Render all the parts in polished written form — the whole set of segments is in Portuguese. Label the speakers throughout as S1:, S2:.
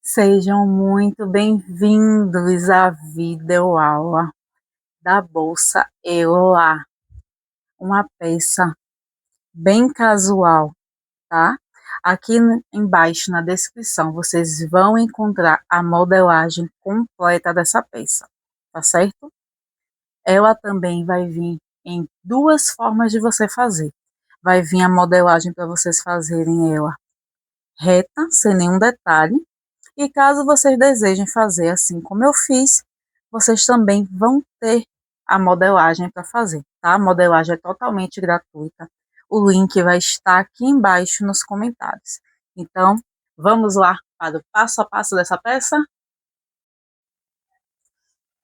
S1: Sejam muito bem-vindos à videoaula da Bolsa EOA, uma peça bem casual, tá? Aqui embaixo na descrição vocês vão encontrar a modelagem completa dessa peça, tá certo? Ela também vai vir em duas formas de você fazer. Vai vir a modelagem para vocês fazerem ela reta, sem nenhum detalhe. E caso vocês desejem fazer assim como eu fiz, vocês também vão ter a modelagem para fazer, tá? A modelagem é totalmente gratuita. O link vai estar aqui embaixo nos comentários. Então, vamos lá para o passo a passo dessa peça?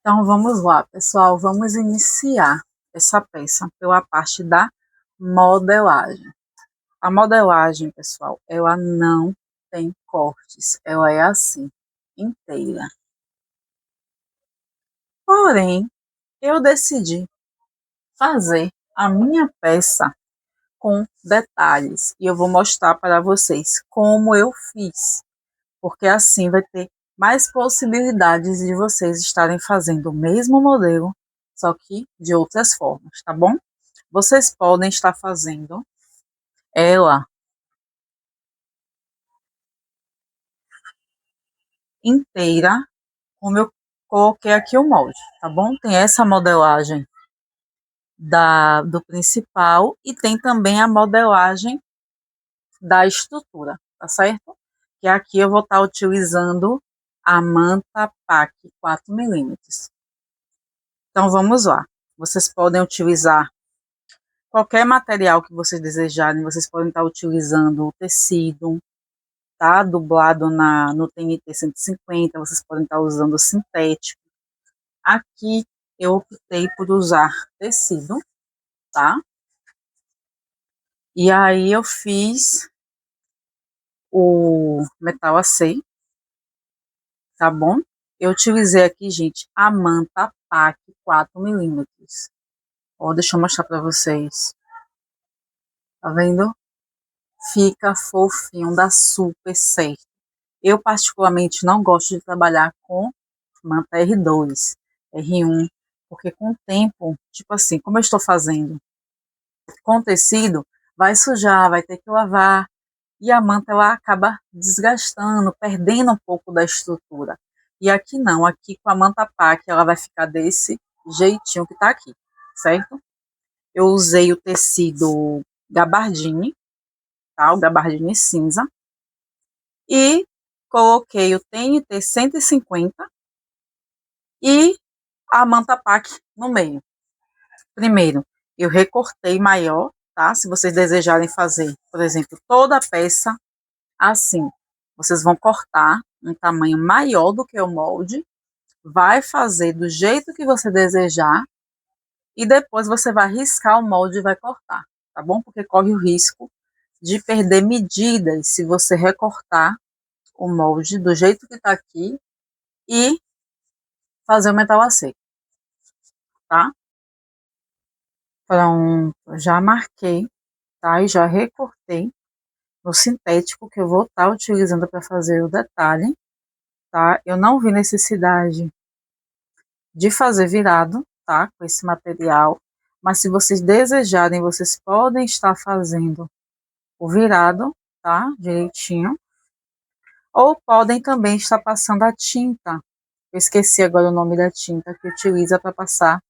S1: Então, vamos lá, pessoal. Vamos iniciar essa peça pela parte da modelagem. A modelagem, pessoal, ela não tem cortes. Ela é assim, inteira. Porém, eu decidi fazer a minha peça com detalhes e eu vou mostrar para vocês como eu fiz, porque assim vai ter mais possibilidades de vocês estarem fazendo o mesmo modelo, só que de outras formas, tá bom? Vocês podem estar fazendo ela inteira, como eu coloquei aqui o molde, tá bom? Tem essa modelagem do principal e tem também a modelagem da estrutura, tá certo? Que aqui eu vou estar utilizando a manta PAC 4 milímetros. Então vamos lá. Vocês podem utilizar qualquer material que vocês desejarem, vocês podem estar utilizando o tecido, tá? Dublado no TNT 150, vocês podem estar usando o sintético. Aqui eu optei por usar tecido, tá? E aí eu fiz o metal AC, tá bom? Eu utilizei aqui, gente, a manta PAC 4 milímetros. Ó, deixa eu mostrar para vocês. Tá vendo? Fica fofinho, dá super certo. Eu particularmente não gosto de trabalhar com manta R2, R1, porque com o tempo, tipo assim, como eu estou fazendo com tecido, vai sujar, vai ter que lavar, e a manta ela acaba desgastando, perdendo um pouco da estrutura. E aqui não, aqui com a manta PAC ela vai ficar desse jeitinho que tá aqui, certo? Eu usei o tecido gabardine, tá? O gabardine cinza, e coloquei o TNT 150 e a manta PAC no meio. Primeiro, eu recortei maior, tá? Se vocês desejarem fazer, por exemplo, toda a peça assim, vocês vão cortar um tamanho maior do que o molde, vai fazer do jeito que você desejar e depois você vai riscar o molde e vai cortar, tá bom? Porque corre o risco de perder medidas se você recortar o molde do jeito que está aqui e fazer o metal a seco, tá? Pronto, já marquei, tá? E já recortei no sintético que eu vou estar utilizando para fazer o detalhe, tá? Eu não vi necessidade de fazer virado, tá? Com esse material, mas se vocês desejarem, vocês podem estar fazendo o virado, tá? Direitinho. Ou podem também estar passando a tinta. Eu esqueci agora o nome da tinta que utiliza para passar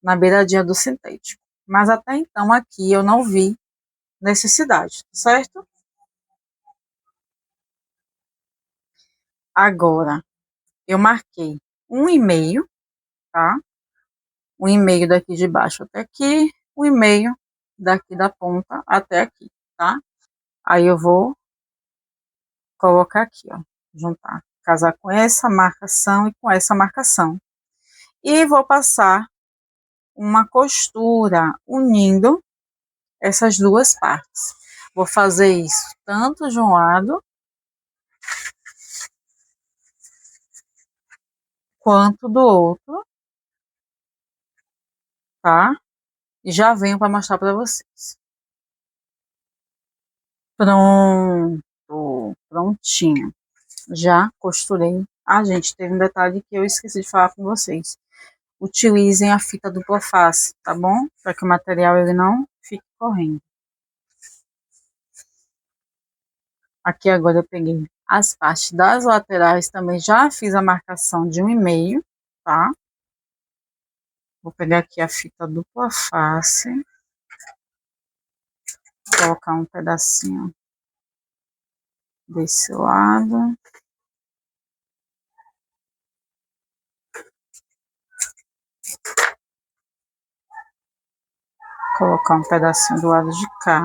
S1: na beiradinha do sintético. Mas até então aqui eu não vi necessidade, certo? Agora, eu marquei 1,5, tá? 1,5 daqui de baixo até aqui, 1,5 daqui da ponta até aqui, tá? Aí eu vou colocar aqui, ó, juntar, casar com essa marcação e com essa marcação. E vou passar uma costura unindo essas duas partes. Vou fazer isso tanto de um lado quanto do outro, tá? E já venho para mostrar para vocês. Pronto, prontinho. já costurei. Ah, gente, teve um detalhe que eu esqueci de falar com vocês. Utilizem a fita dupla face, tá bom? Para que o material ele não fique correndo. Aqui agora eu peguei as partes das laterais, também já fiz a marcação de 1,5, tá? Vou pegar aqui a fita dupla face, colocar um pedacinho desse lado. Colocar um pedacinho do lado de cá.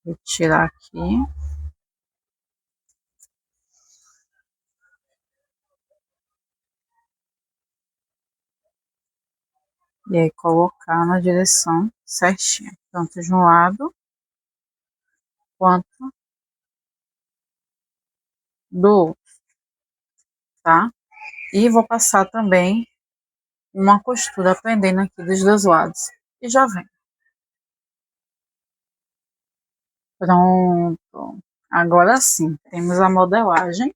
S1: Vou tirar aqui. E aí colocar na direção certinha, tanto de um lado quanto do outro, tá? E vou passar também uma costura prendendo aqui dos dois lados. E já vem. Pronto. Agora sim, temos a modelagem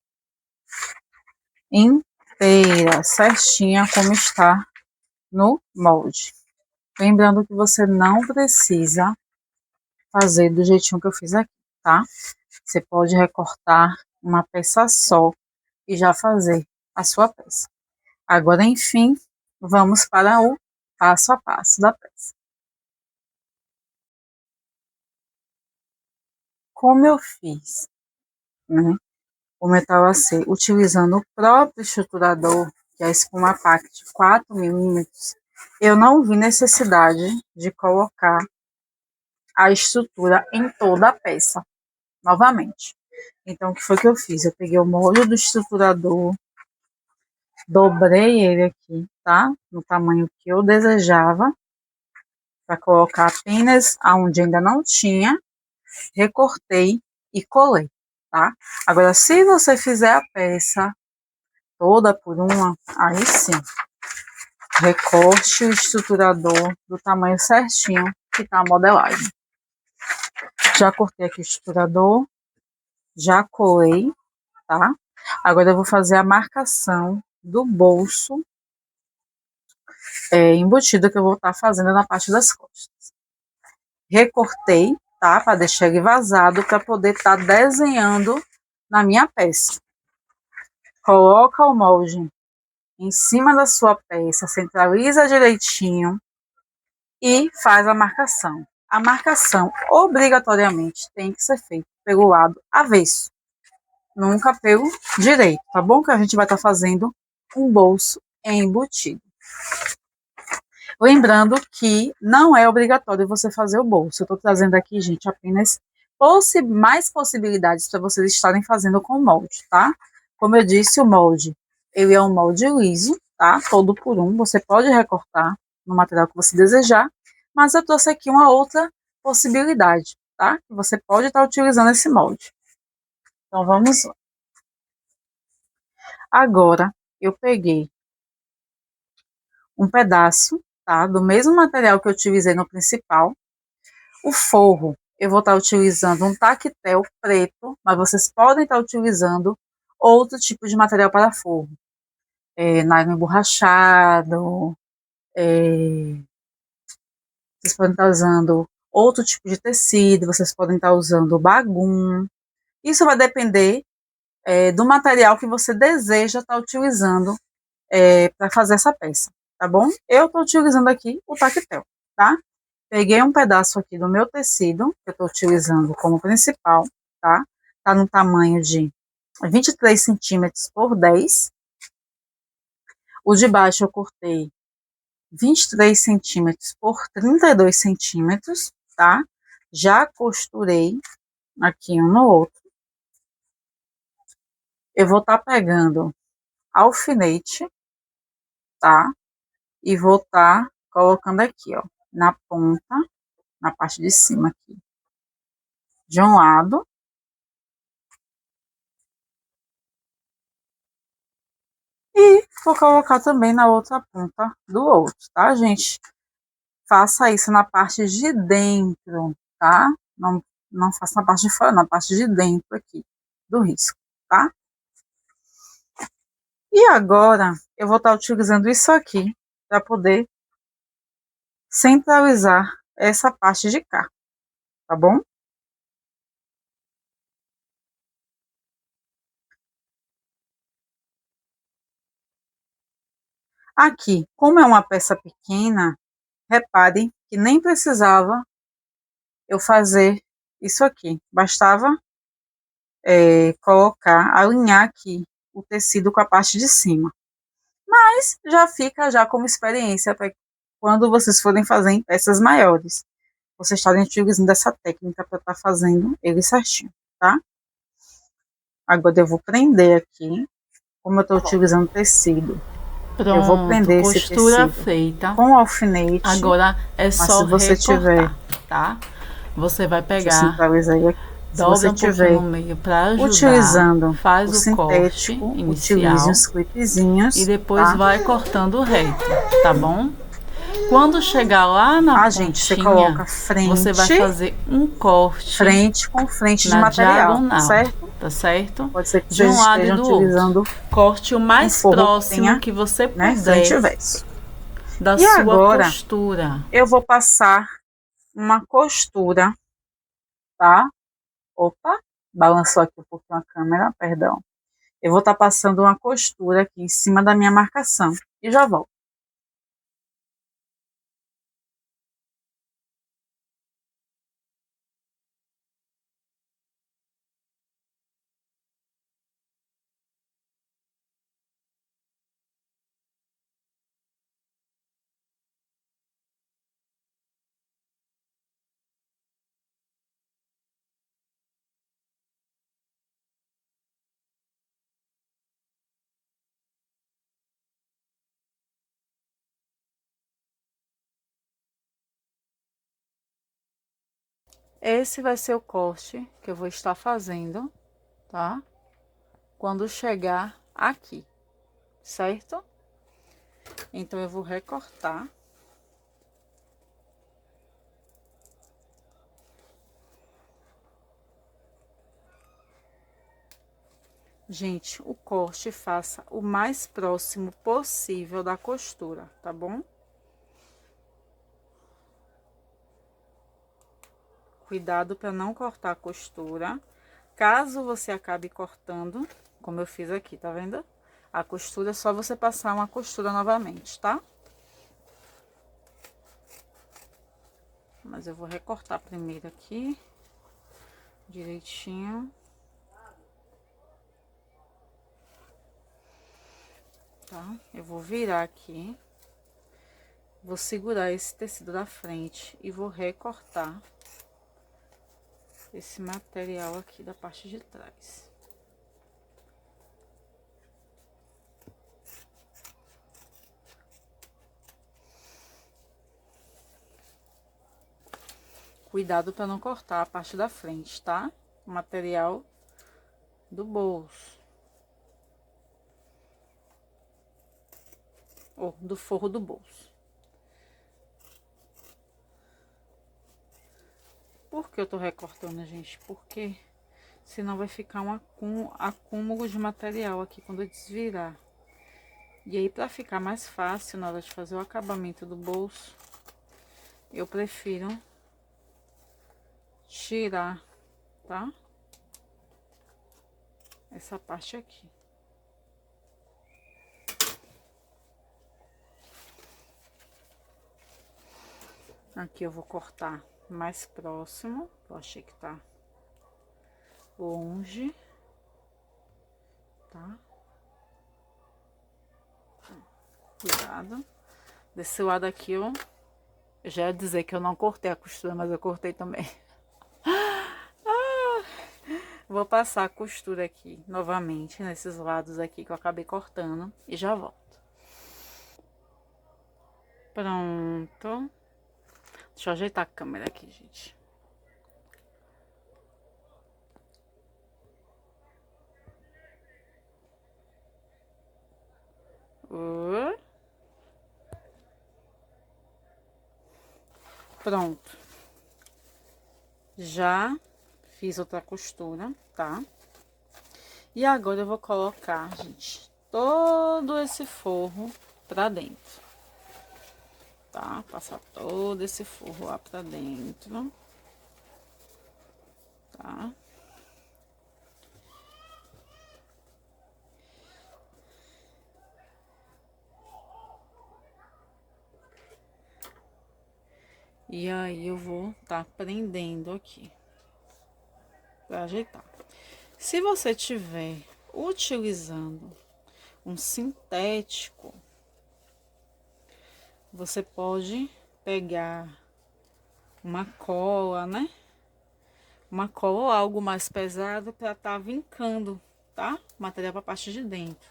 S1: inteira, certinha, como está no molde. Lembrando que você não precisa fazer do jeitinho que eu fiz aqui, tá? Você pode recortar uma peça só e já fazer a sua peça. Agora, enfim, vamos para o passo a passo da peça. Como eu fiz, né, o metal AC utilizando o próprio estruturador, que é a espuma Pact 4 milímetros, eu não vi necessidade de colocar a estrutura em toda a peça, novamente. Então, o que foi que eu fiz? Eu peguei o molde do estruturador, dobrei ele aqui, tá? No tamanho que eu desejava, para colocar apenas aonde ainda não tinha, recortei e colei, tá? Agora, se você fizer a peça toda por uma, aí sim, recorte o estruturador do tamanho certinho que tá a modelagem. Já cortei aqui o estruturador, já colei, tá? Agora eu vou fazer a marcação do bolso embutido que eu vou estar fazendo na parte das costas. Recortei, tá? Para deixar ele vazado, para poder estar desenhando na minha peça. Coloca o molde em cima da sua peça, centraliza direitinho e faz a marcação. A marcação obrigatoriamente tem que ser feita pelo lado avesso, nunca pelo direito, tá bom? Que a gente vai estar fazendo um bolso embutido. Lembrando que não é obrigatório você fazer o bolso. Eu estou trazendo aqui, gente, apenas mais possibilidades para vocês estarem fazendo com o molde, tá? Como eu disse, o molde, ele é um molde liso, tá? Todo por um. Você pode recortar no material que você desejar, mas eu trouxe aqui uma outra possibilidade, tá? Você pode estar utilizando esse molde. Então, vamos lá. Agora, eu peguei um pedaço, tá? Do mesmo material que eu utilizei no principal. O forro, eu vou estar utilizando um tactel preto, mas vocês podem estar utilizando outro tipo de material para forro. Nylon emborrachado, vocês podem estar usando outro tipo de tecido, vocês podem estar usando bagum. Isso vai depender do material que você deseja estar utilizando para fazer essa peça, tá bom? Eu estou utilizando aqui o tactel, tá? Peguei um pedaço aqui do meu tecido, que eu estou utilizando como principal, tá? Tá no tamanho de 23 centímetros por 10. O de baixo eu cortei 23 centímetros por 32 centímetros, tá? Já costurei aqui um no outro. Eu vou estar pegando alfinete, tá? E vou estar colocando aqui, ó, na ponta, na parte de cima aqui. de um lado. E vou colocar também na outra ponta do outro, tá, gente? Faça isso na parte de dentro, tá? Não faça na parte de fora, na parte de dentro aqui do risco, tá? E agora eu vou estar utilizando isso aqui para poder centralizar essa parte de cá, tá bom? Aqui, como é uma peça pequena, repare que nem precisava eu fazer isso aqui. Bastava colocar, alinhar aqui o tecido com a parte de cima. Mas já fica já como experiência para quando vocês forem fazer em peças maiores. Vocês estarem utilizando essa técnica para estar fazendo ele certinho, tá? Agora eu vou prender aqui, como eu estou utilizando tecido. Eu vou
S2: Pronto,
S1: prender esse
S2: costura
S1: tecido
S2: feita.
S1: com alfinete.
S2: Agora é
S1: Mas
S2: só
S1: se você tiver,
S2: recortar, tá? Você vai
S1: deixa eu
S2: pegar,
S1: centralizar aí aqui. Se
S2: dobra
S1: você
S2: um pouquinho no
S1: tiver
S2: meio para ajudar,
S1: utilizando o
S2: faz o corte
S1: sintético, utilize
S2: inicial
S1: uns
S2: e
S1: clipezinhos,
S2: depois
S1: tá?
S2: vai cortando reto, tá bom? Quando chegar lá na
S1: Gente, você
S2: pontinha,
S1: coloca
S2: você vai fazer um corte
S1: frente com frente de
S2: na
S1: material,
S2: diagonal,
S1: certo?
S2: tá certo?
S1: Pode ser que
S2: De
S1: vocês
S2: um lado e
S1: estejam
S2: do outro.
S1: utilizando
S2: Corte o
S1: um
S2: mais
S1: forro que
S2: próximo
S1: tenha,
S2: que você
S1: né, frente
S2: puder
S1: e verso.
S2: da
S1: E
S2: sua
S1: agora,
S2: costura.
S1: eu vou passar uma costura, tá? Opa, balançou aqui um pouquinho a câmera, perdão. Eu vou estar passando uma costura aqui em cima da minha marcação e já volto. Esse vai ser o corte que eu vou estar fazendo, tá? Quando chegar aqui, certo? Então eu vou recortar. Gente, o corte faça o mais próximo possível da costura, tá bom? Cuidado para não cortar a costura. Caso você acabe cortando, como eu fiz aqui, tá vendo? A costura é só você passar uma costura novamente, tá? Mas eu vou recortar primeiro aqui, direitinho. Tá? Eu vou virar aqui, vou segurar esse tecido da frente e vou recortar esse material aqui da parte de trás. Cuidado para não cortar a parte da frente, tá? O material do bolso. Ou do forro do bolso. Por que eu tô recortando, gente? Porque senão vai ficar um acúmulo de material aqui quando eu desvirar. E aí, para ficar mais fácil na hora de fazer o acabamento do bolso, eu prefiro tirar, tá? Essa parte aqui. Aqui eu vou cortar mais próximo, eu achei que tá longe, tá? Cuidado. Desse lado aqui, ó, eu já ia dizer que eu não cortei a costura, mas eu cortei também. Vou passar a costura aqui novamente, nesses lados aqui que eu acabei cortando e já volto. Pronto. Deixa eu ajeitar a câmera aqui, gente.
S2: Pronto. Já fiz outra costura, tá? E agora eu vou colocar, gente, todo esse forro pra dentro, tá? Passar todo esse forro lá pra dentro, tá? E aí eu vou tá prendendo aqui pra ajeitar. Se você tiver utilizando um sintético, você pode pegar uma cola, né? Uma cola ou algo mais pesado para tá vincando, tá? O material para a parte de dentro.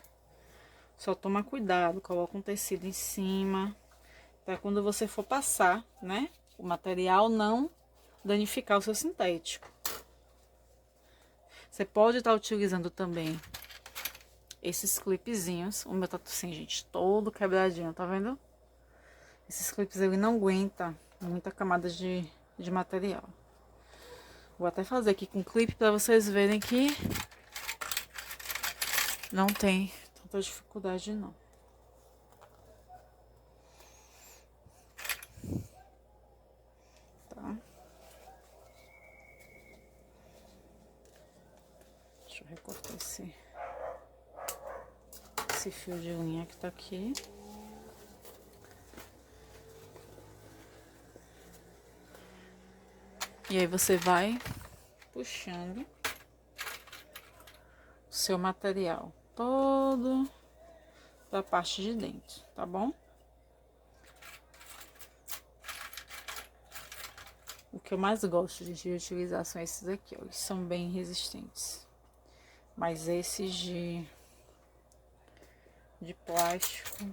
S2: Só toma cuidado, coloca um tecido em cima, para quando você for passar, né? O material não danificar o seu sintético. Você pode estar utilizando também esses clipezinhos. O meu tá assim, gente, todo quebradinho, tá vendo? Esses clipes ele não aguenta muita camada de material. Vou até fazer aqui com clipe para vocês verem que não tem tanta dificuldade não. Tá? Deixa eu recortar esse fio de linha que tá aqui. E aí você vai puxando o seu material todo da parte de dentro, tá bom? O que eu mais gosto de utilizar são esses aqui, ó. Eles são bem resistentes. Mas esses de plástico,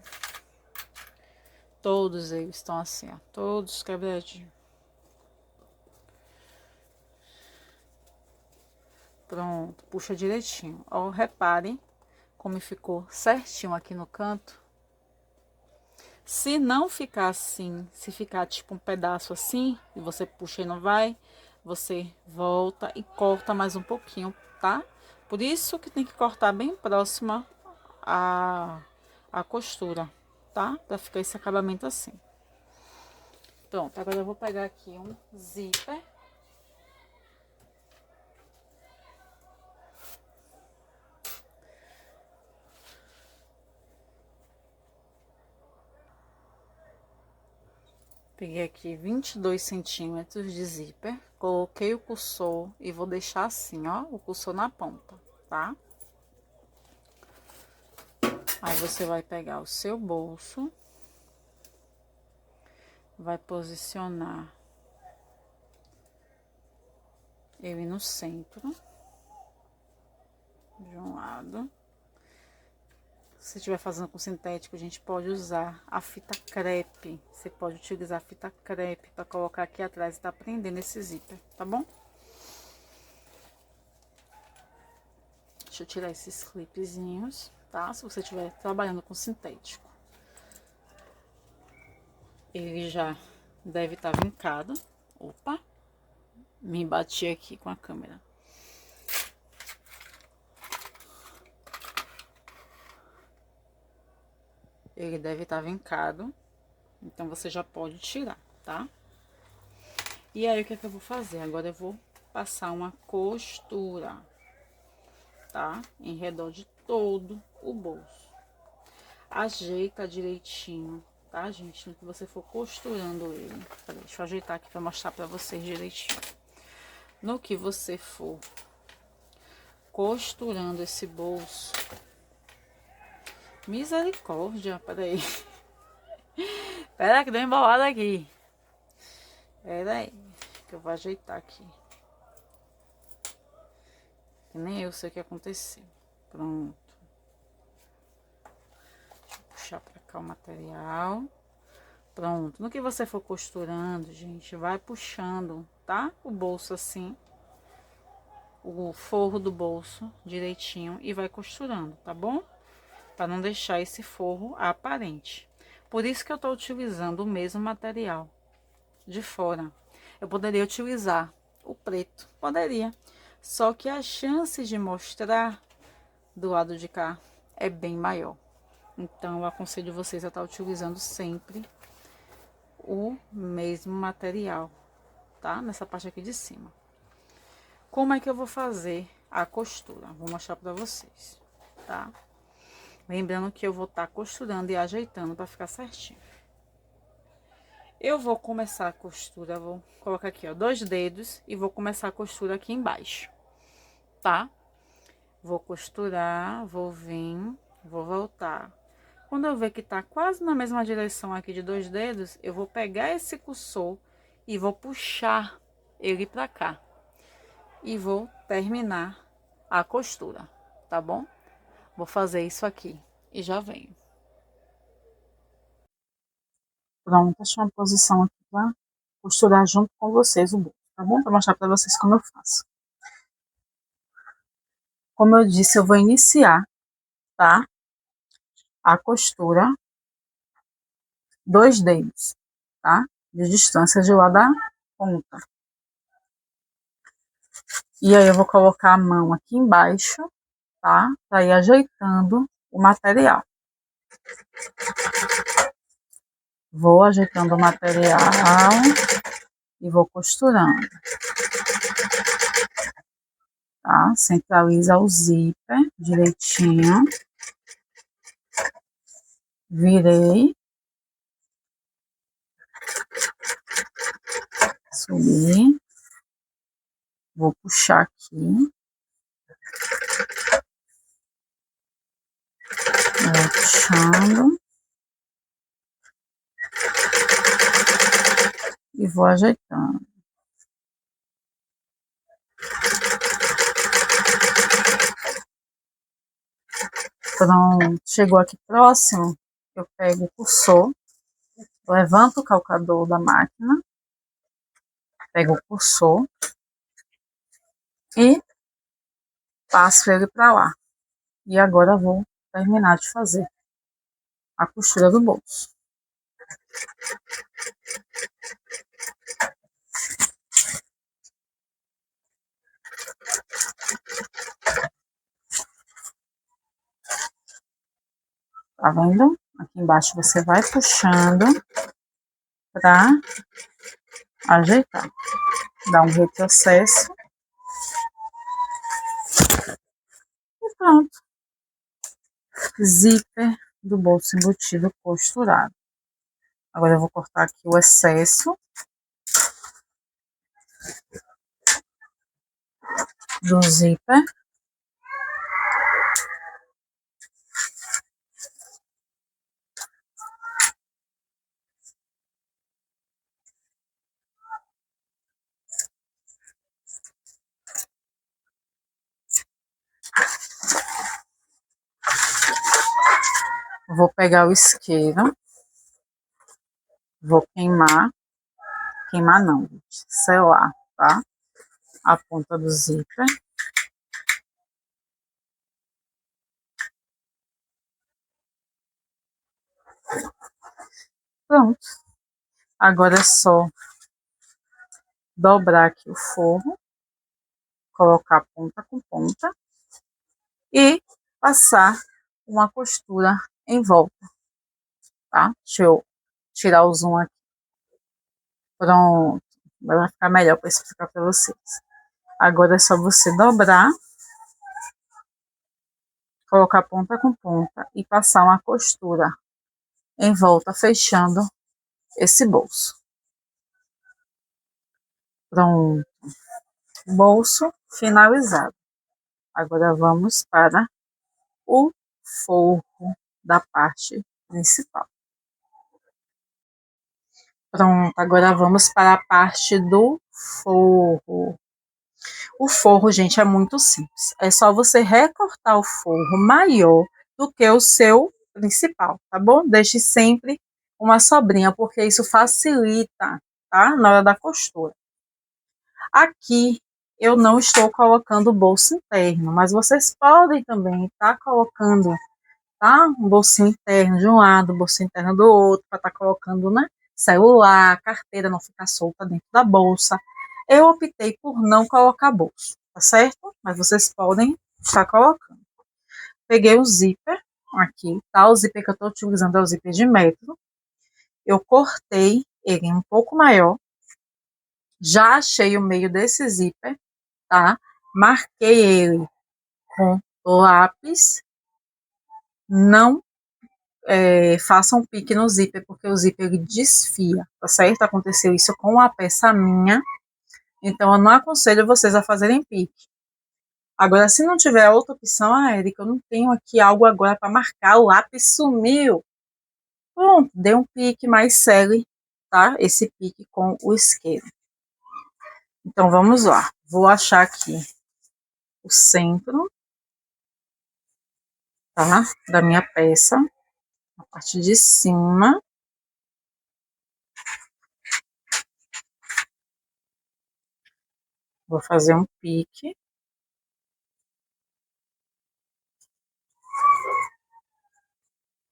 S2: todos eles estão assim, ó. Todos quebradinhos. Pronto, puxa direitinho. Ó, reparem como ficou certinho aqui no canto. Se não ficar assim, se ficar tipo um pedaço assim, e você puxa e não vai, você volta e corta mais um pouquinho, tá? Por isso que tem que cortar bem próxima a costura, tá? Pra ficar esse acabamento assim. Pronto, agora eu vou pegar aqui um zíper. Peguei aqui 22 centímetros de zíper, coloquei o cursor e vou deixar assim, ó, o cursor na ponta, tá? Aí você vai pegar o seu bolso, vai posicionar ele no centro, de um lado. Se estiver fazendo com sintético, a gente pode usar a fita crepe. Você pode utilizar a fita crepe para colocar aqui atrás e tá prendendo esse zíper, tá bom? Deixa eu tirar esses clipezinhos, tá? Se você estiver trabalhando com sintético. Ele já deve estar vincado. Opa! Me bati aqui com a câmera. Ele deve estar vincado. Então, você já pode tirar, tá? E aí, o que é que eu vou fazer? Agora, eu vou passar uma costura, tá? Em redor de todo o bolso. Ajeita direitinho, tá, gente? No que você for costurando ele. Peraí, deixa eu ajeitar aqui pra mostrar pra vocês direitinho. No que você for costurando esse bolso... Misericórdia, peraí. Pera que deu embolada aqui. Pera aí, que eu vou ajeitar aqui. Que nem eu sei o que aconteceu. Pronto. Deixa eu puxar pra cá o material. Pronto. No que você for costurando, gente, vai puxando, tá? O bolso assim. O forro do bolso direitinho e vai costurando, tá bom? Para não deixar esse forro aparente. Por isso que eu tô utilizando o mesmo material, de fora. Eu poderia utilizar o preto, poderia. Só que a chance de mostrar do lado de cá é bem maior. Então, eu aconselho vocês a estar utilizando sempre o mesmo material, tá? Nessa parte aqui de cima. Como é que eu vou fazer a costura? Vou mostrar para vocês, tá? Lembrando que eu vou estar costurando e ajeitando para ficar certinho. Eu vou começar a costura, vou colocar aqui, ó, 2 dedos e vou começar a costura aqui embaixo, tá? Vou costurar, vou vir, vou voltar. Quando eu ver que tá quase na mesma direção aqui de 2 dedos, eu vou pegar esse cursor e vou puxar ele pra cá. E vou terminar a costura, tá bom? Vou fazer isso aqui e já venho.
S1: Pronto, achei uma posição aqui para costurar junto com vocês o bolso, tá bom? Para mostrar para vocês como eu faço. Como eu disse, eu vou iniciar, tá? A costura 2 dedos, tá? De distância de lá da ponta. E aí eu vou colocar a mão aqui embaixo, tá? Para ir ajeitando o material. Vou ajeitando o material e vou costurando, tá? Centraliza o zíper direitinho. Virei. Subi. Vou puxar aqui. Vou puxando. E vou ajeitando. Pronto, chegou aqui próximo, eu pego o cursor, levanto o calcador da máquina, pego o cursor e passo ele para lá. E agora vou terminar de fazer a costura do bolso. Tá vendo? Aqui embaixo você vai puxando para ajeitar. Dá um retrocesso. E pronto. Zíper do bolso embutido costurado. Agora eu vou cortar aqui o excesso do zíper. Vou pegar o isqueiro, vou queimar não, selar, tá? A ponta do zíper. Pronto. Agora é só dobrar aqui o forro, colocar ponta com ponta e passar uma costura em volta, tá? Deixa eu tirar o zoom aqui. Pronto. Vai ficar melhor para explicar para vocês. Agora é só você dobrar, colocar ponta com ponta e passar uma costura em volta, fechando esse bolso. Pronto. Bolso finalizado. Agora vamos para o forro da parte principal. Pronto, agora vamos para a parte do forro. O forro, gente, é muito simples. É só você recortar o forro maior do que o seu principal, tá bom? Deixe sempre uma sobrinha, porque isso facilita, tá? Na hora da costura. Aqui eu não estou colocando o bolso interno, mas vocês podem também estar colocando, tá? Um bolsinho interno de um lado, bolsinho interno do outro, para estar colocando, né? celular, carteira não ficar solta dentro da bolsa. Eu optei por não colocar bolso, tá certo? Mas vocês podem estar colocando. Peguei o zíper aqui, tá? O zíper que eu estou utilizando é o zíper de metro. Eu cortei ele um pouco maior. Já achei o meio desse zíper, tá? Marquei ele com lápis. Não façam um pique no zíper, porque o zíper ele desfia, tá certo? Aconteceu isso com uma peça minha, então eu não aconselho vocês a fazerem pique. Agora, se não tiver outra opção, Erika, eu não tenho aqui algo agora para marcar, o lápis sumiu. Pronto, dê um pique mais segue, tá? Esse pique com o isqueiro. Então, vamos lá. Vou achar aqui o centro, tá? Da minha peça, a parte de cima. Vou fazer um pique.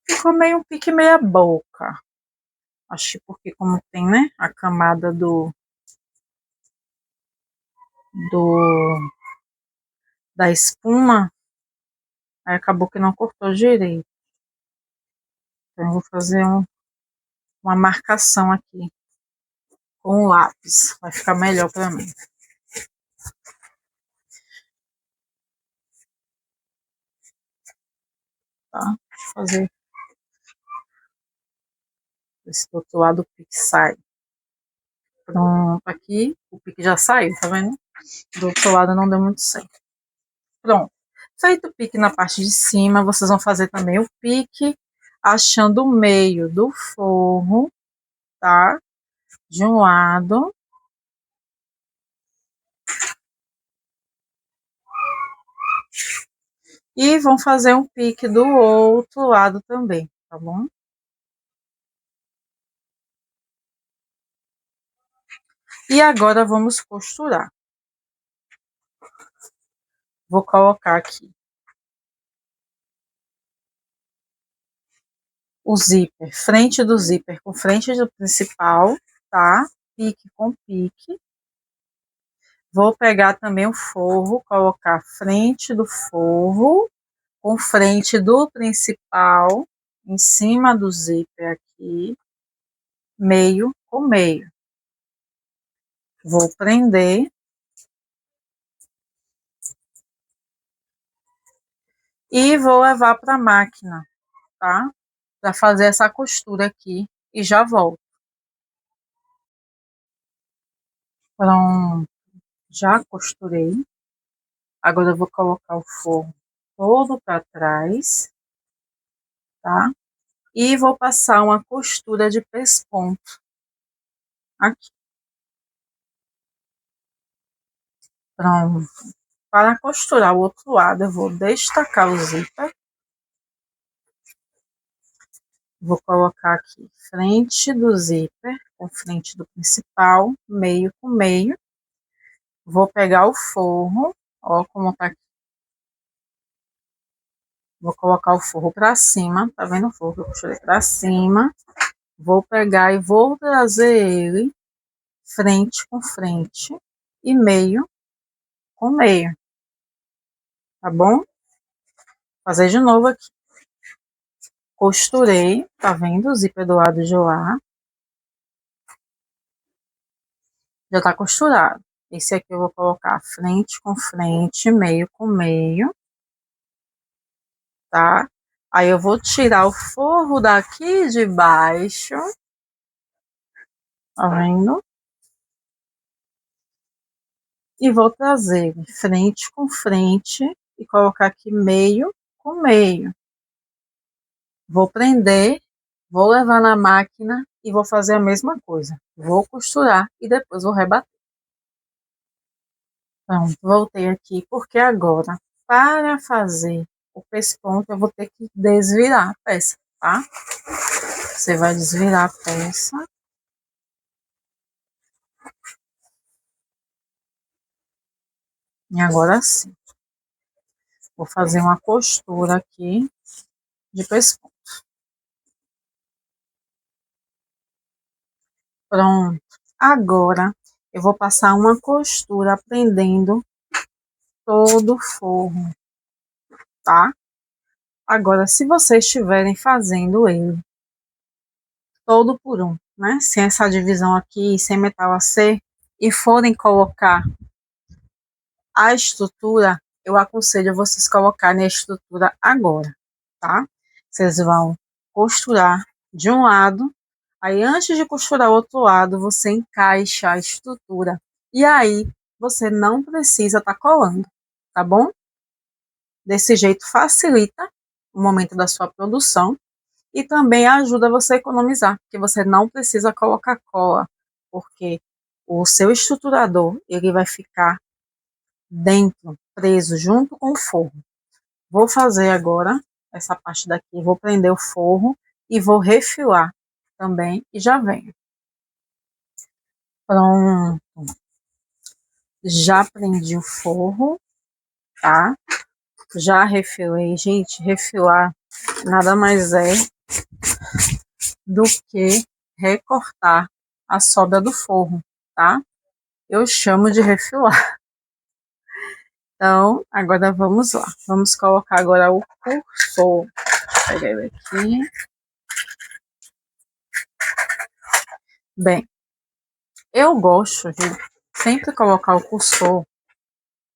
S1: Ficou meio um pique meia boca. Acho que porque como tem, né, a camada do da espuma, aí acabou que não cortou direito. Então eu vou fazer uma marcação aqui com o lápis. Vai ficar melhor para mim. Tá? Deixa eu fazer esse do outro lado o pique sai. Pronto, aqui o pique já saiu, tá vendo? Do outro lado não deu muito certo. Pronto. Feito o pique na parte de cima, vocês vão fazer também o pique achando o meio do forro, tá? De um lado. E vão fazer um pique do outro lado também, tá bom? E agora vamos costurar. Vou colocar aqui o zíper, frente do zíper com frente do principal, tá? Pique com pique. Vou pegar também o forro, colocar frente do forro com frente do principal, em cima do zíper aqui, meio com meio. Vou prender. E vou levar para a máquina, tá? Para fazer essa costura aqui e já volto. Pronto, já costurei. Agora eu vou colocar o forro todo para trás, tá? E vou passar uma costura de pesponto aqui. Pronto. Para costurar o outro lado, eu vou destacar o zíper. Vou colocar aqui frente do zíper com frente do principal, meio com meio. Vou pegar o forro, ó como tá aqui. Vou colocar o forro para cima, tá vendo o forro que eu costurei para cima? Vou pegar e vou trazer ele frente com frente e meio com meio, tá bom? Fazer de novo aqui. Costurei, tá vendo? O zíper do lado de lá. Já tá costurado. Esse aqui eu vou colocar frente com frente, meio com meio, tá? Aí eu vou tirar o forro daqui de baixo, tá vendo? E vou trazer frente com frente e colocar aqui meio com meio. Vou prender, vou levar na máquina e vou fazer a mesma coisa. Vou costurar e depois vou rebater. Então, voltei aqui porque agora, para fazer o pesponto, eu vou ter que desvirar a peça, tá? Você vai desvirar a peça. E agora sim. Vou fazer uma costura aqui de pesponto. Pronto. Agora eu vou passar uma costura prendendo todo o forro, tá? Agora, se vocês estiverem fazendo ele todo por um, né? Sem essa divisão aqui, sem metal AC, e forem colocar a estrutura, eu aconselho vocês colocarem a estrutura agora, tá? Vocês vão costurar de um lado, aí antes de costurar o outro lado, você encaixa a estrutura. E aí, você não precisa estar colando, tá bom? Desse jeito facilita o momento da sua produção e também ajuda você a economizar, porque você não precisa colocar cola, porque o seu estruturador, ele vai ficar dentro, preso junto com o forro. Vou fazer agora essa parte daqui, vou prender o forro e vou refilar também e já venho. Pronto, já prendi o forro, tá? Já refilei, gente, refilar nada mais é do que recortar a sobra do forro, tá? Eu chamo de refilar. Então, agora vamos lá. Vamos colocar agora o cursor. Pegar ele aqui. Bem, eu gosto de sempre colocar o cursor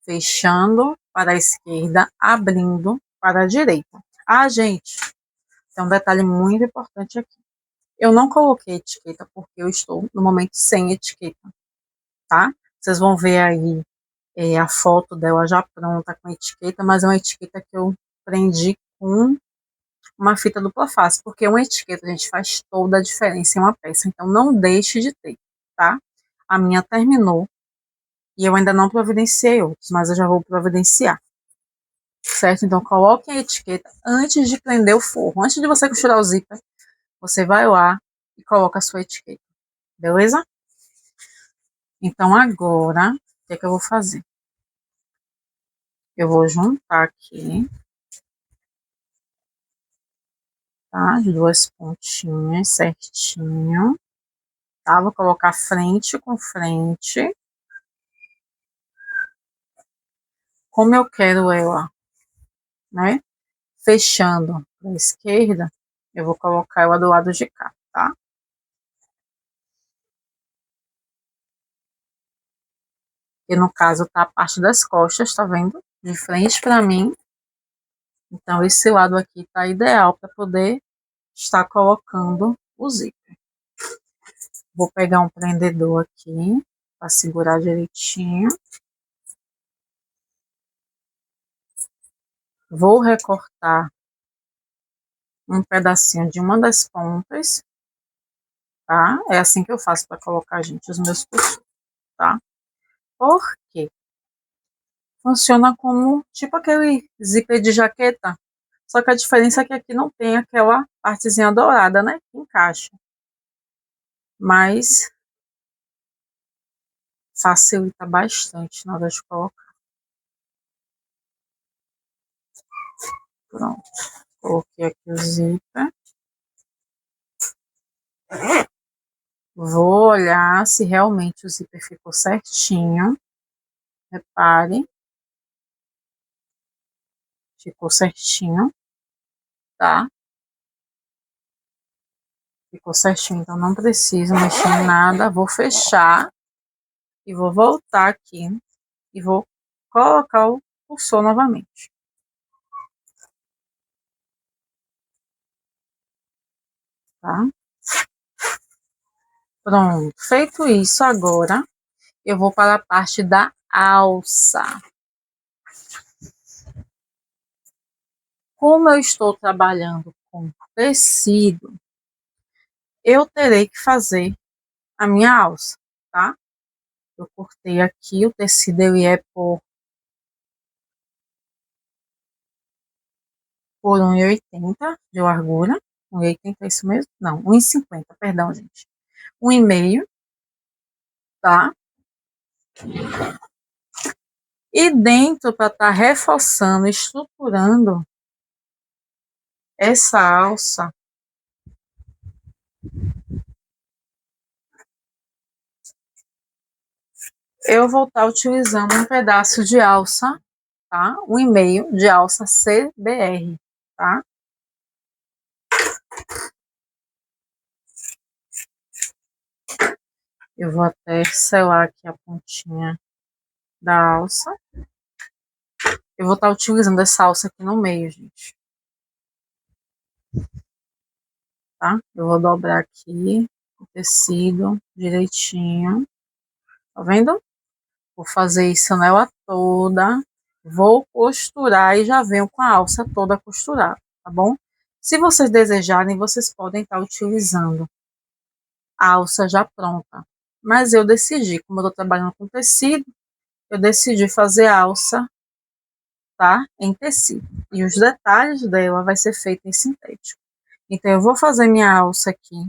S1: fechando para a esquerda, abrindo para a direita. Ah, gente, tem um detalhe muito importante aqui. Eu não coloquei etiqueta porque eu estou no momento sem etiqueta, tá? Vocês vão ver aí a foto dela já pronta com etiqueta, mas é uma etiqueta que eu prendi com uma fita dupla face, porque uma etiqueta, a gente, faz toda a diferença em uma peça, então não deixe de ter, tá? A minha terminou e eu ainda não providenciei outros, mas eu já vou providenciar, certo? Então coloque a etiqueta antes de prender o forro, antes de você costurar o zíper, você vai lá e coloca a sua etiqueta, beleza? Então agora, o que é que eu vou fazer? Eu vou juntar aqui, tá? As duas pontinhas certinho, tá? Vou colocar frente com frente. Como eu quero ela, né? Fechando para a esquerda, eu vou colocar ela do lado de cá, tá? E no caso tá a parte das costas, tá vendo? De frente para mim. Então esse lado aqui tá ideal para poder estar colocando o zíper. Vou pegar um prendedor aqui para segurar direitinho. Vou recortar um pedacinho de uma das pontas, tá? É assim que eu faço para colocar, gente, os meus costos, tá? Por quê? Funciona como tipo aquele zíper de jaqueta, só que a diferença é que aqui não tem aquela partezinha dourada, né? Que encaixa. Mas facilita bastante na hora de colocar. Pronto. Coloquei aqui o zíper. Vou olhar se realmente o zíper ficou certinho. Repare. Ficou certinho, tá? Ficou certinho, então não preciso mexer em nada. Vou fechar e vou voltar aqui e vou colocar o cursor novamente, tá? Pronto, feito isso, agora eu vou para a parte da alça. Como eu estou trabalhando com tecido, eu terei que fazer a minha alça, tá? Eu cortei aqui, o tecido ele é por 1,80 de largura. 1,80 é isso mesmo? Não, 1,50, perdão, gente. 1,5, tá? E dentro, para estar reforçando, estruturando essa alça, eu vou estar utilizando um pedaço de alça, tá? 1,5 de alça CBR, tá? Eu vou até selar aqui a pontinha da alça. Eu vou estar utilizando essa alça aqui no meio, gente. Tá? Eu vou dobrar aqui o tecido direitinho. Tá vendo? Vou fazer isso nela toda. Vou costurar e já venho com a alça toda costurada, tá bom? Se vocês desejarem, vocês podem estar utilizando a alça já pronta. Mas eu decidi, como eu estou trabalhando com tecido, eu decidi fazer a alça, tá? Em tecido. E os detalhes dela vai ser feito em sintético. Então, eu vou fazer minha alça aqui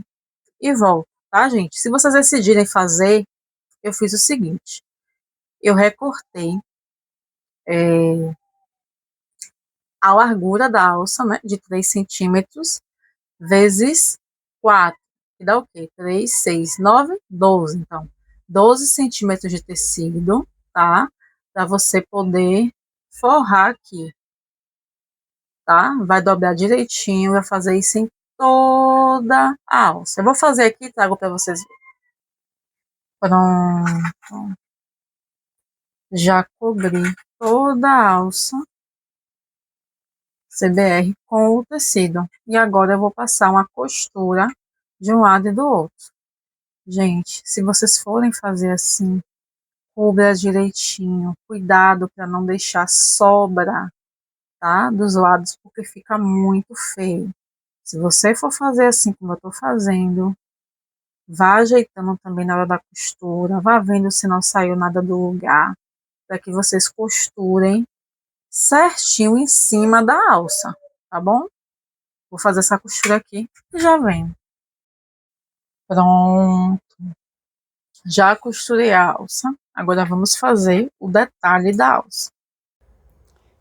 S1: e volto, tá, gente? Se vocês decidirem fazer, eu fiz o seguinte. Eu recortei a largura da alça, né, de 3 centímetros, vezes 4, que dá o quê? 3, 6, 9, 12. Então, 12 centímetros de tecido, tá? Para você poder forrar aqui, tá? Vai dobrar direitinho, vai fazer isso em toda a alça. Eu vou fazer aqui e trago para vocês verem. Pronto. Já cobri toda a alça CBR com o tecido. E agora eu vou passar uma costura de um lado e do outro. Gente, se vocês forem fazer assim, cubra direitinho. Cuidado para não deixar sobra, tá? Dos lados, porque fica muito feio. Se você for fazer assim como eu estou fazendo, vá ajeitando também na hora da costura, vá vendo se não saiu nada do lugar, para que vocês costurem certinho em cima da alça, tá bom? Vou fazer essa costura aqui e já venho. Pronto. Já costurei a alça. Agora vamos fazer o detalhe da alça.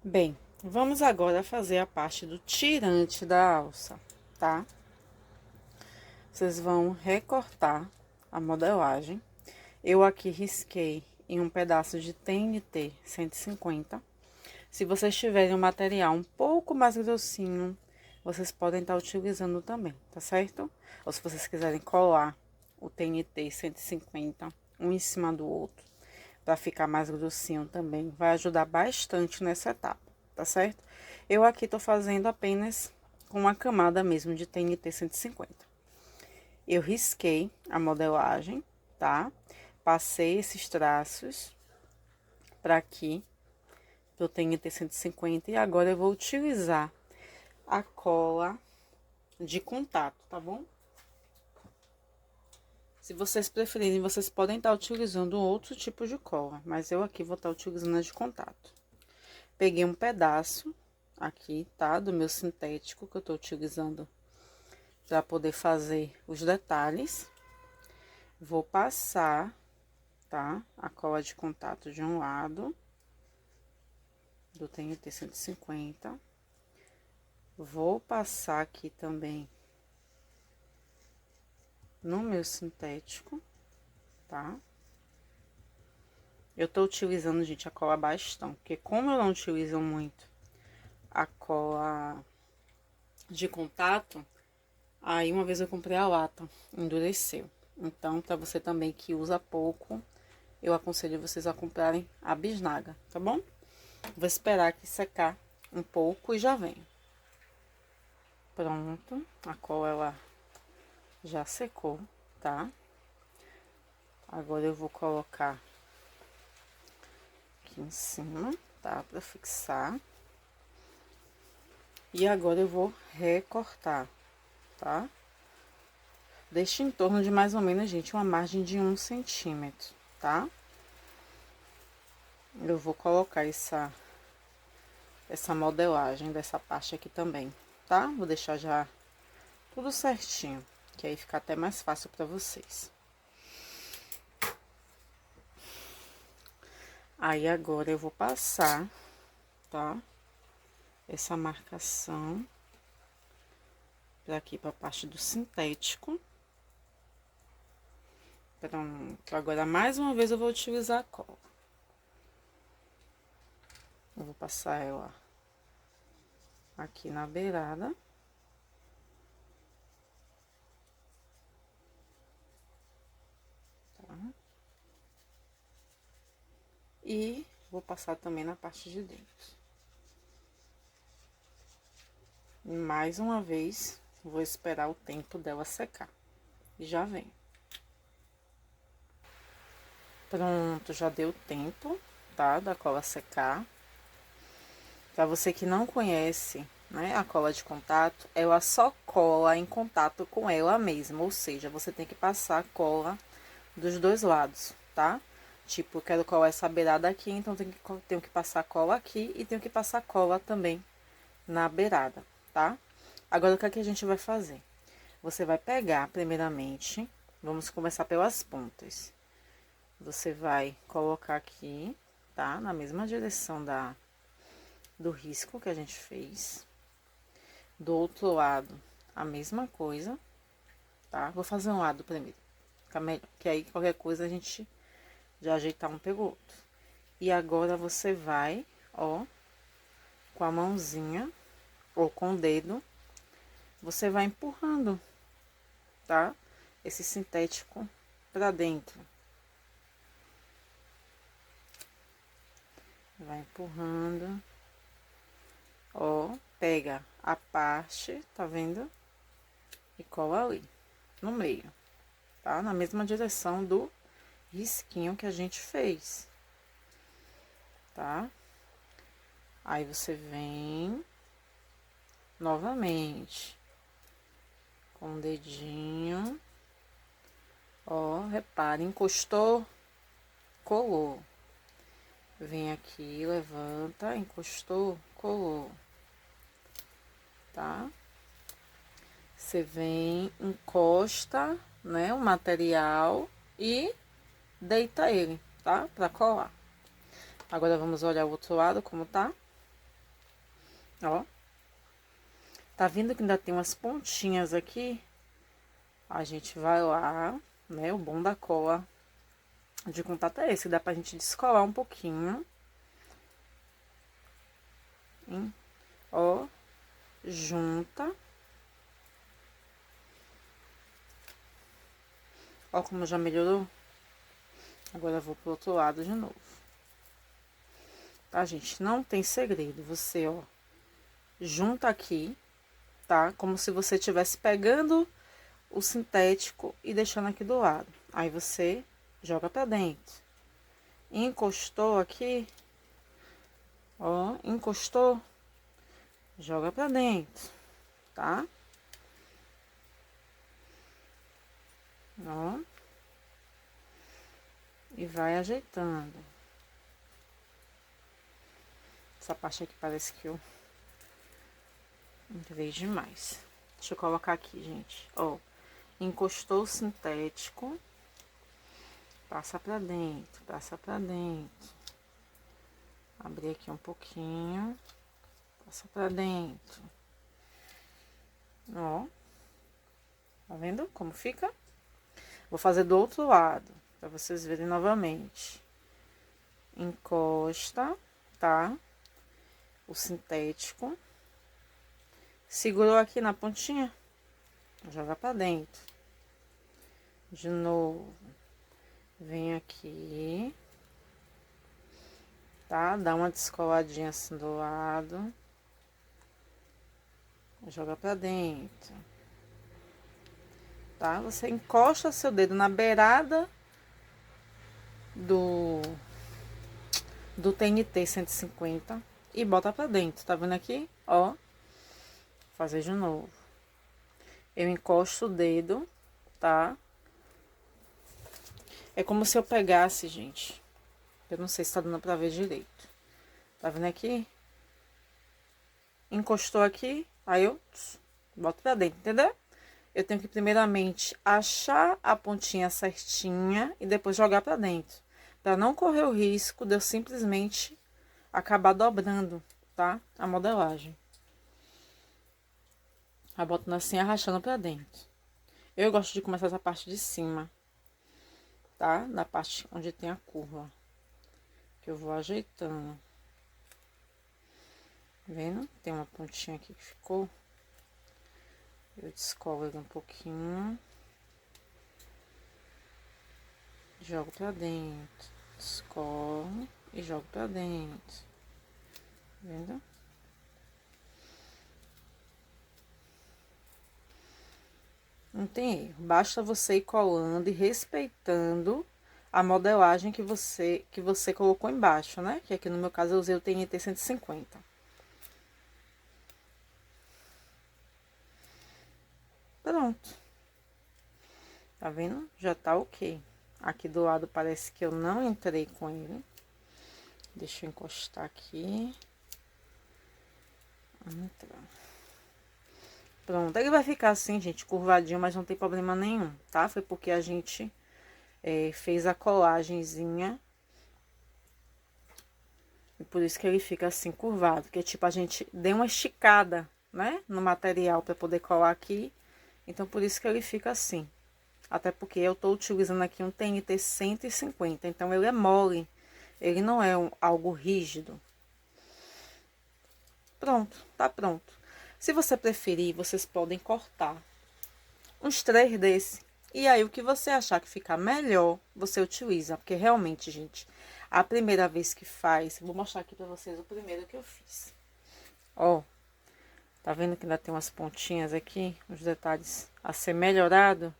S2: Bem, vamos agora fazer a parte do tirante da alça, tá? Vocês vão recortar a modelagem. Eu aqui risquei em um pedaço de TNT 150. Se vocês tiverem um material um pouco mais grossinho, vocês podem estar utilizando também, tá certo? Ou se vocês quiserem colar o TNT 150 um em cima do outro, para ficar mais grossinho também, vai ajudar bastante nessa etapa, tá certo? Eu aqui tô fazendo apenas com uma camada mesmo de TNT 150. Eu risquei a modelagem, tá? Passei esses traços para aqui, eu tenho T150 e agora eu vou utilizar a cola de contato, tá bom? Se vocês preferirem, vocês podem estar utilizando outro tipo de cola, mas eu aqui vou estar utilizando a de contato. Peguei um pedaço aqui, tá? Do meu sintético que eu tô utilizando para poder fazer os detalhes. Vou passar, tá? A cola de contato de um lado do TNT 150. Vou passar aqui também no meu sintético, tá? Eu tô utilizando, gente, a cola bastão, porque como eu não utilizo muito a cola de contato, aí uma vez eu comprei a lata, endureceu. Então, para você também que usa pouco, eu aconselho vocês a comprarem a bisnaga, tá bom? Vou esperar aqui secar um pouco e já venho. Pronto, a cola ela já secou, tá? Agora eu vou colocar aqui em cima, tá? Pra fixar. E agora eu vou recortar, tá? Deixe em torno de mais ou menos, gente, uma margem de 1 centímetro, tá? Eu vou colocar essa modelagem dessa parte aqui também, tá? Vou deixar já tudo certinho, que aí fica até mais fácil pra vocês. Aí agora eu vou passar, tá? Essa marcação pra aqui, pra parte do sintético. Pronto, agora mais uma vez eu vou utilizar a cola. Eu vou passar ela aqui na beirada. Tá? E vou passar também na parte de dentro. E mais uma vez, vou esperar o tempo dela secar. E já vem. Pronto, já deu tempo, tá? Da cola secar. Pra você que não conhece, né, a cola de contato, ela só cola em contato com ela mesma. Ou seja, você tem que passar cola dos dois lados, tá? Tipo, eu quero colar essa beirada aqui, então tenho que passar cola aqui e tenho que passar cola também na beirada, tá? Agora, o que é que a gente vai fazer? Você vai pegar, primeiramente, vamos começar pelas pontas. Você vai colocar aqui, tá? Na mesma direção do risco que a gente fez. Do outro lado, a mesma coisa, tá? Vou fazer um lado primeiro, que aí qualquer coisa a gente já ajeitar um pelo outro. E agora você vai, ó, com a mãozinha ou com o dedo, você vai empurrando, tá? Esse sintético pra dentro. Vai empurrando. Ó, pega a parte, tá vendo? E cola ali, no meio, tá? Na mesma direção do risquinho que a gente fez, tá? Aí você vem novamente com o dedinho, ó, repare, encostou, colou. Vem aqui, levanta, encostou, colou, tá? Você vem, encosta, né, o material e deita ele, tá? Pra colar. Agora, vamos olhar o outro lado, como tá. Ó. Tá vendo que ainda tem umas pontinhas aqui? A gente vai lá, né? O bom da cola de contato é esse, dá pra gente descolar um pouquinho. Hein? Ó, junta. Ó como já melhorou. Agora eu vou pro outro lado de novo. Tá, gente? Não tem segredo. Você, ó, junta aqui, tá? Como se você estivesse pegando o sintético e deixando aqui do lado. Aí você joga pra dentro. Encostou aqui, ó, encostou, joga pra dentro, tá? Ó. E vai ajeitando. Essa parte aqui parece que eu entrei demais. Deixa eu colocar aqui, gente. Ó, encostou o sintético. Passa pra dentro, passa pra dentro. Abrir aqui um pouquinho. Passa pra dentro. Ó. Tá vendo como fica? Vou fazer do outro lado, pra vocês verem novamente. Encosta, tá? O sintético. Segurou aqui na pontinha. Joga pra dentro. De novo. Vem aqui. Tá? Dá uma descoladinha assim do lado. Joga pra dentro. Tá? Você encosta seu dedo na beirada do TNT 150 e bota pra dentro. Tá vendo aqui? Ó. Vou fazer de novo. Eu encosto o dedo, tá? É como se eu pegasse, gente. Eu não sei se tá dando pra ver direito. Tá vendo aqui? Encostou aqui, aí eu boto pra dentro, entendeu? Eu tenho que primeiramente achar a pontinha certinha e depois jogar pra dentro. Pra não correr o risco de eu simplesmente acabar dobrando, tá? A modelagem. Aí botando assim, arrastando pra dentro. Eu gosto de começar essa parte de cima. tá? Na parte onde tem a curva. Que eu vou ajeitando. Vendo? Tem uma pontinha aqui que ficou. Eu descolo ele um pouquinho. Jogo pra dentro. Descolo e jogo pra dentro. Vendo? Não tem erro. Basta você ir colando e respeitando a modelagem que você colocou embaixo, né? Que aqui no meu caso eu usei o TNT 150. Pronto. Tá vendo? Já tá ok. Aqui do lado parece que eu não entrei com ele. Deixa eu encostar aqui. Entrar. Pronto, ele vai ficar assim, gente, curvadinho, mas não tem problema nenhum, tá? Foi porque a gente fez a colagenzinha. E por isso que ele fica assim, curvado. Porque, tipo, a gente deu uma esticada, né? No material pra poder colar aqui. Então, por isso que ele fica assim. Até porque eu tô utilizando aqui um TNT 150. Então, ele é mole. Ele não é algo rígido. Pronto, tá pronto. Se você preferir, vocês podem cortar uns 3 desse. E aí, o que você achar que ficar melhor, você utiliza. Porque realmente, gente, a primeira vez que faz... Vou mostrar aqui pra vocês o primeiro que eu fiz. Ó, tá vendo que ainda tem umas pontinhas aqui? Os detalhes a ser melhorado.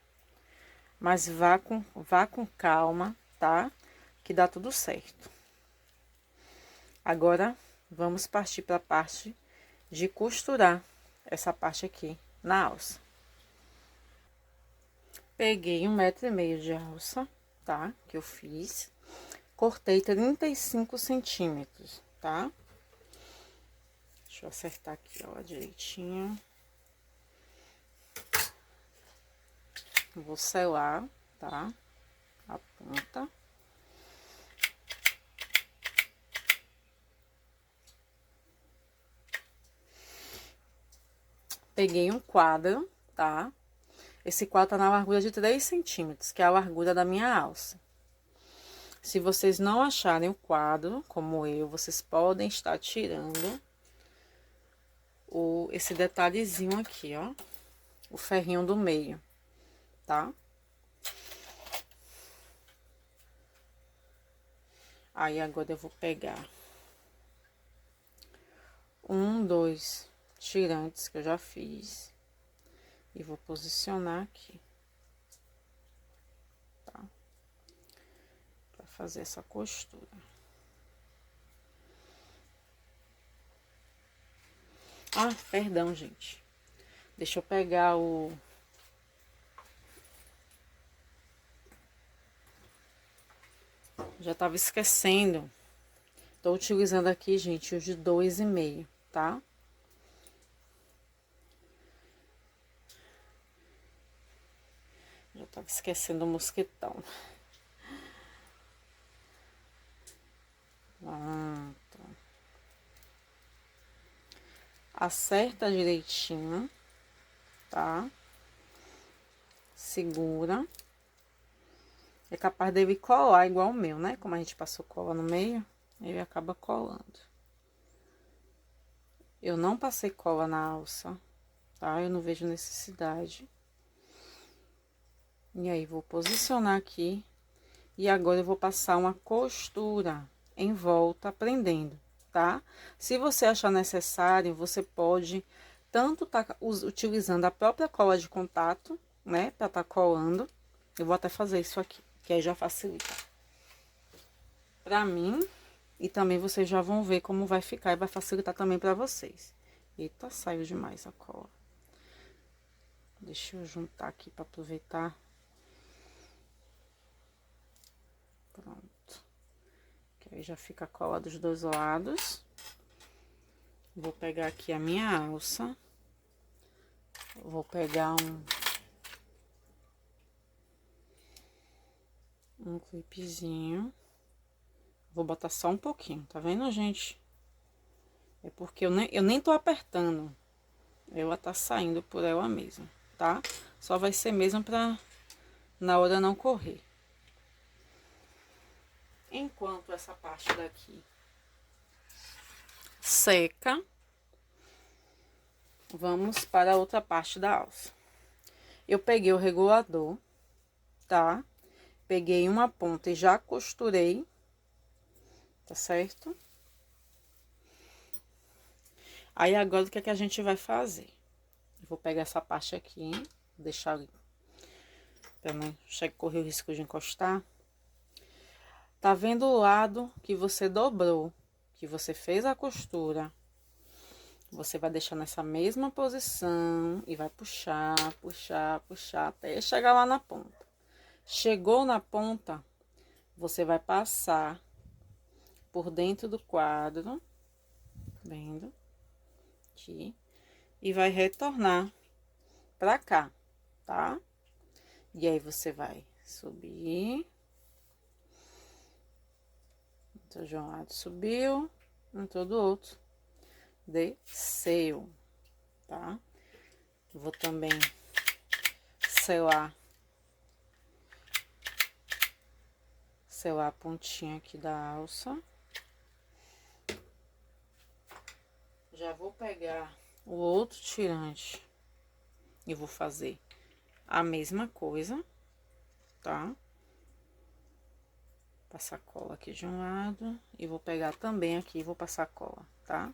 S2: Mas vá com calma, tá? Que dá tudo certo. Agora, vamos partir para a parte de costurar essa parte aqui na alça. Peguei 1,5 m de alça, tá? Que eu fiz. Cortei 35 centímetros, tá? Deixa eu acertar aqui, ó, direitinho. Vou selar, tá? A ponta. Peguei um quadro, tá? Esse quadro tá na largura de 3 centímetros, que é a largura da minha alça. Se vocês não acharem o quadro, como eu, vocês podem estar tirando esse detalhezinho aqui, ó. O ferrinho do meio, tá? Aí, agora eu vou pegar 2 tirantes que eu já fiz. E vou posicionar aqui. Tá? Pra fazer essa costura. Ah, perdão, gente. Deixa eu pegar Já tava esquecendo. Tô utilizando aqui, gente, os de 2,5, tá? Já tava esquecendo o mosquetão. Pronto. Acerta direitinho, tá? Segura. É capaz dele colar igual o meu, né? Como a gente passou cola no meio, ele acaba colando. Eu não passei cola na alça, tá? Eu não vejo necessidade. E aí, vou posicionar aqui. E agora eu vou passar uma costura em volta, prendendo, tá? Se você achar necessário, você pode tanto tá utilizando a própria cola de contato, né? Pra tá colando. Eu vou até fazer isso aqui, que aí já facilita pra mim. E também vocês já vão ver como vai ficar e vai facilitar também pra vocês. Eita, saiu demais a cola. Deixa eu juntar aqui pra aproveitar. Pronto. Que aí já fica a cola dos dois lados. Vou pegar aqui a minha alça. Vou pegar um clipezinho. Vou botar só um pouquinho, tá vendo, gente? É porque eu nem tô apertando. Ela tá saindo por ela mesma, tá? Só vai ser mesmo pra na hora não correr. Enquanto essa parte daqui seca, vamos para a outra parte da alça. Eu peguei o regulador, tá? Peguei uma ponta e já costurei, tá certo? Aí agora o que é que a gente vai fazer? Eu vou pegar essa parte aqui, deixar ali, pra não correr o risco de encostar. Tá vendo o lado que você dobrou, que você fez a costura? Você vai deixar nessa mesma posição e vai puxar, puxar, puxar até chegar lá na ponta. Chegou na ponta, você vai passar por dentro do quadro, vendo? Aqui. E vai retornar pra cá, tá? E aí você vai subir. Então, de um lado subiu, entrou do outro, desceu, tá? Vou também selar a pontinha aqui da alça. Já vou pegar o outro tirante e vou fazer a mesma coisa, tá? Passar cola aqui de um lado e vou pegar também aqui e vou passar cola, tá?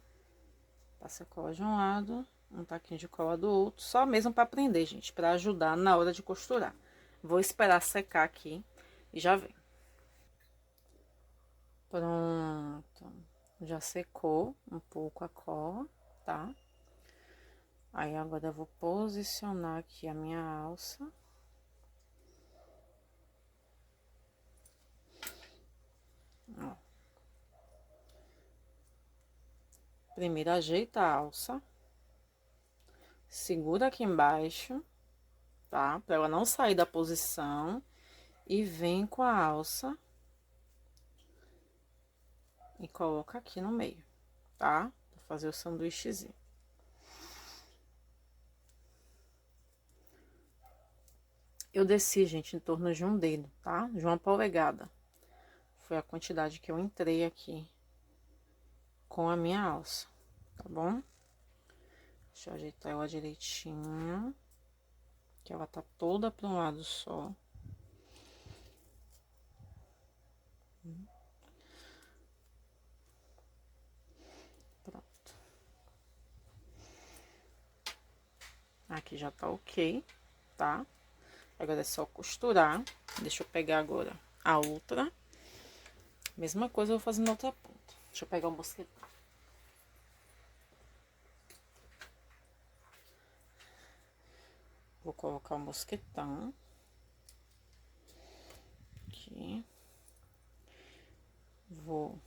S2: Passa cola de um lado, um taquinho de cola do outro, só mesmo para prender, gente, para ajudar na hora de costurar. Vou esperar secar aqui e já vem. Pronto, já secou um pouco a cola, tá? Aí agora eu vou posicionar aqui a minha alça. Ó. Primeiro ajeita a alça, segura aqui embaixo, tá? Pra ela não sair da posição e vem com a alça e coloca aqui no meio, tá? Pra fazer o sanduíchezinho. Eu desci, gente, em torno de um dedo, tá? De uma polegada. Foi a quantidade que eu entrei aqui com a minha alça, tá bom? Deixa eu ajeitar ela direitinho, que ela tá toda para um lado só. Pronto. Aqui já tá ok, tá? Agora é só costurar. Deixa eu pegar agora a outra. Mesma coisa eu vou fazer na outra ponta. Deixa eu pegar o mosquetão. Vou colocar o mosquetão. Aqui. Vou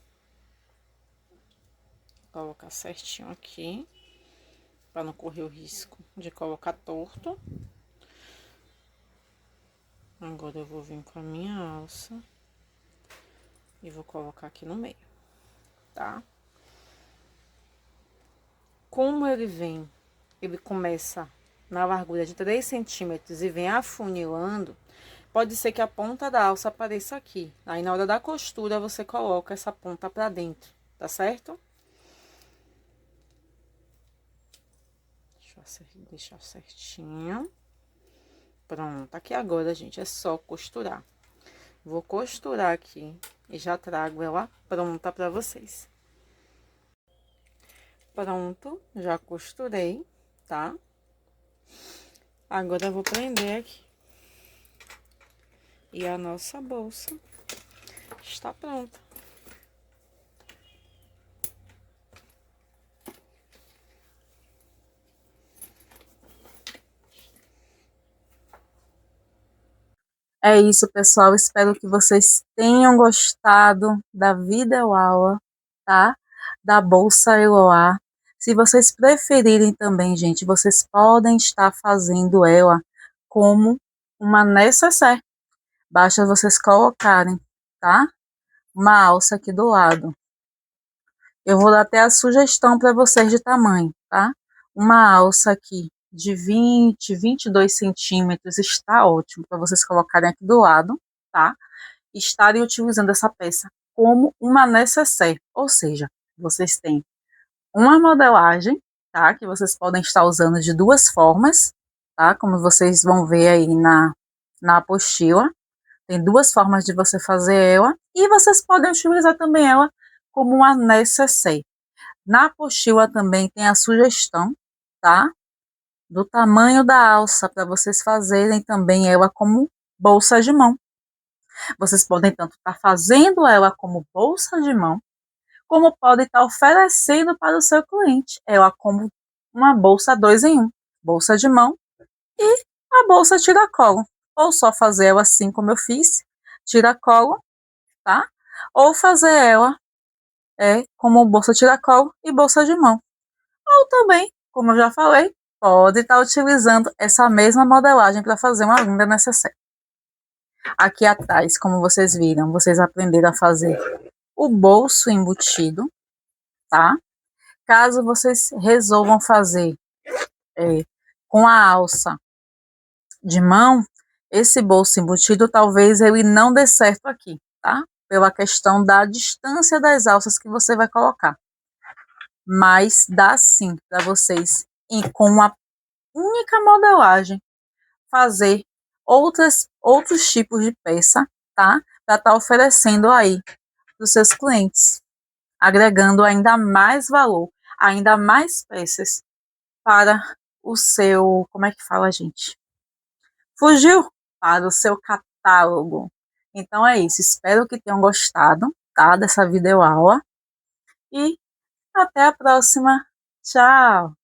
S2: colocar certinho aqui. Pra não correr o risco de colocar torto. Agora eu vou vir com a minha alça. E vou colocar aqui no meio, tá? Como ele vem, ele começa na largura de 3 centímetros e vem afunilando, pode ser que a ponta da alça apareça aqui. Aí, na hora da costura, você coloca essa ponta pra dentro, tá certo? Deixa eu deixar certinho. Pronto, aqui agora, gente, é só costurar. Vou costurar aqui e já trago ela pronta pra vocês. Pronto, já costurei, tá? Agora eu vou prender aqui. E a nossa bolsa está pronta.
S1: É isso, pessoal. Espero que vocês tenham gostado da videoaula, tá? Da Bolsa Eloá. Se vocês preferirem também, gente, vocês podem estar fazendo ela como uma necessaire. Basta vocês colocarem, tá? Uma alça aqui do lado. Eu vou dar até a sugestão para vocês de tamanho, tá? Uma alça aqui de 22 centímetros está ótimo para vocês colocarem aqui do lado, tá? estarem utilizando essa peça como uma necessaire, ou seja, vocês têm uma modelagem, tá, que vocês podem estar usando de duas formas, tá, como vocês vão ver aí na apostila, tem duas formas de você fazer ela, e vocês podem utilizar também ela como uma necessaire. Na apostila também tem a sugestão, tá, do tamanho da alça, para vocês fazerem também ela como bolsa de mão. Vocês podem tanto estar fazendo ela como bolsa de mão, como podem estar oferecendo para o seu cliente ela como uma bolsa 2 em 1, bolsa de mão e a bolsa tiracolo. Ou só fazer ela assim como eu fiz, tiracolo, tá? Ou fazer ela como bolsa tiracolo e bolsa de mão. Ou também, como eu já falei, pode estar utilizando essa mesma modelagem para fazer uma linda necessaire. Aqui atrás, como vocês viram, vocês aprenderam a fazer o bolso embutido, tá? Caso vocês resolvam fazer com a alça de mão, esse bolso embutido talvez ele não dê certo aqui, tá? Pela questão da distância das alças que você vai colocar. Mas dá sim para vocês, com uma única modelagem, fazer outros tipos de peça, tá? Para estar oferecendo aí para os seus clientes, agregando ainda mais valor, ainda mais peças para o seu, como é que fala, gente? Fugiu para o seu catálogo. Então é isso, espero que tenham gostado, tá, dessa videoaula e até a próxima. Tchau!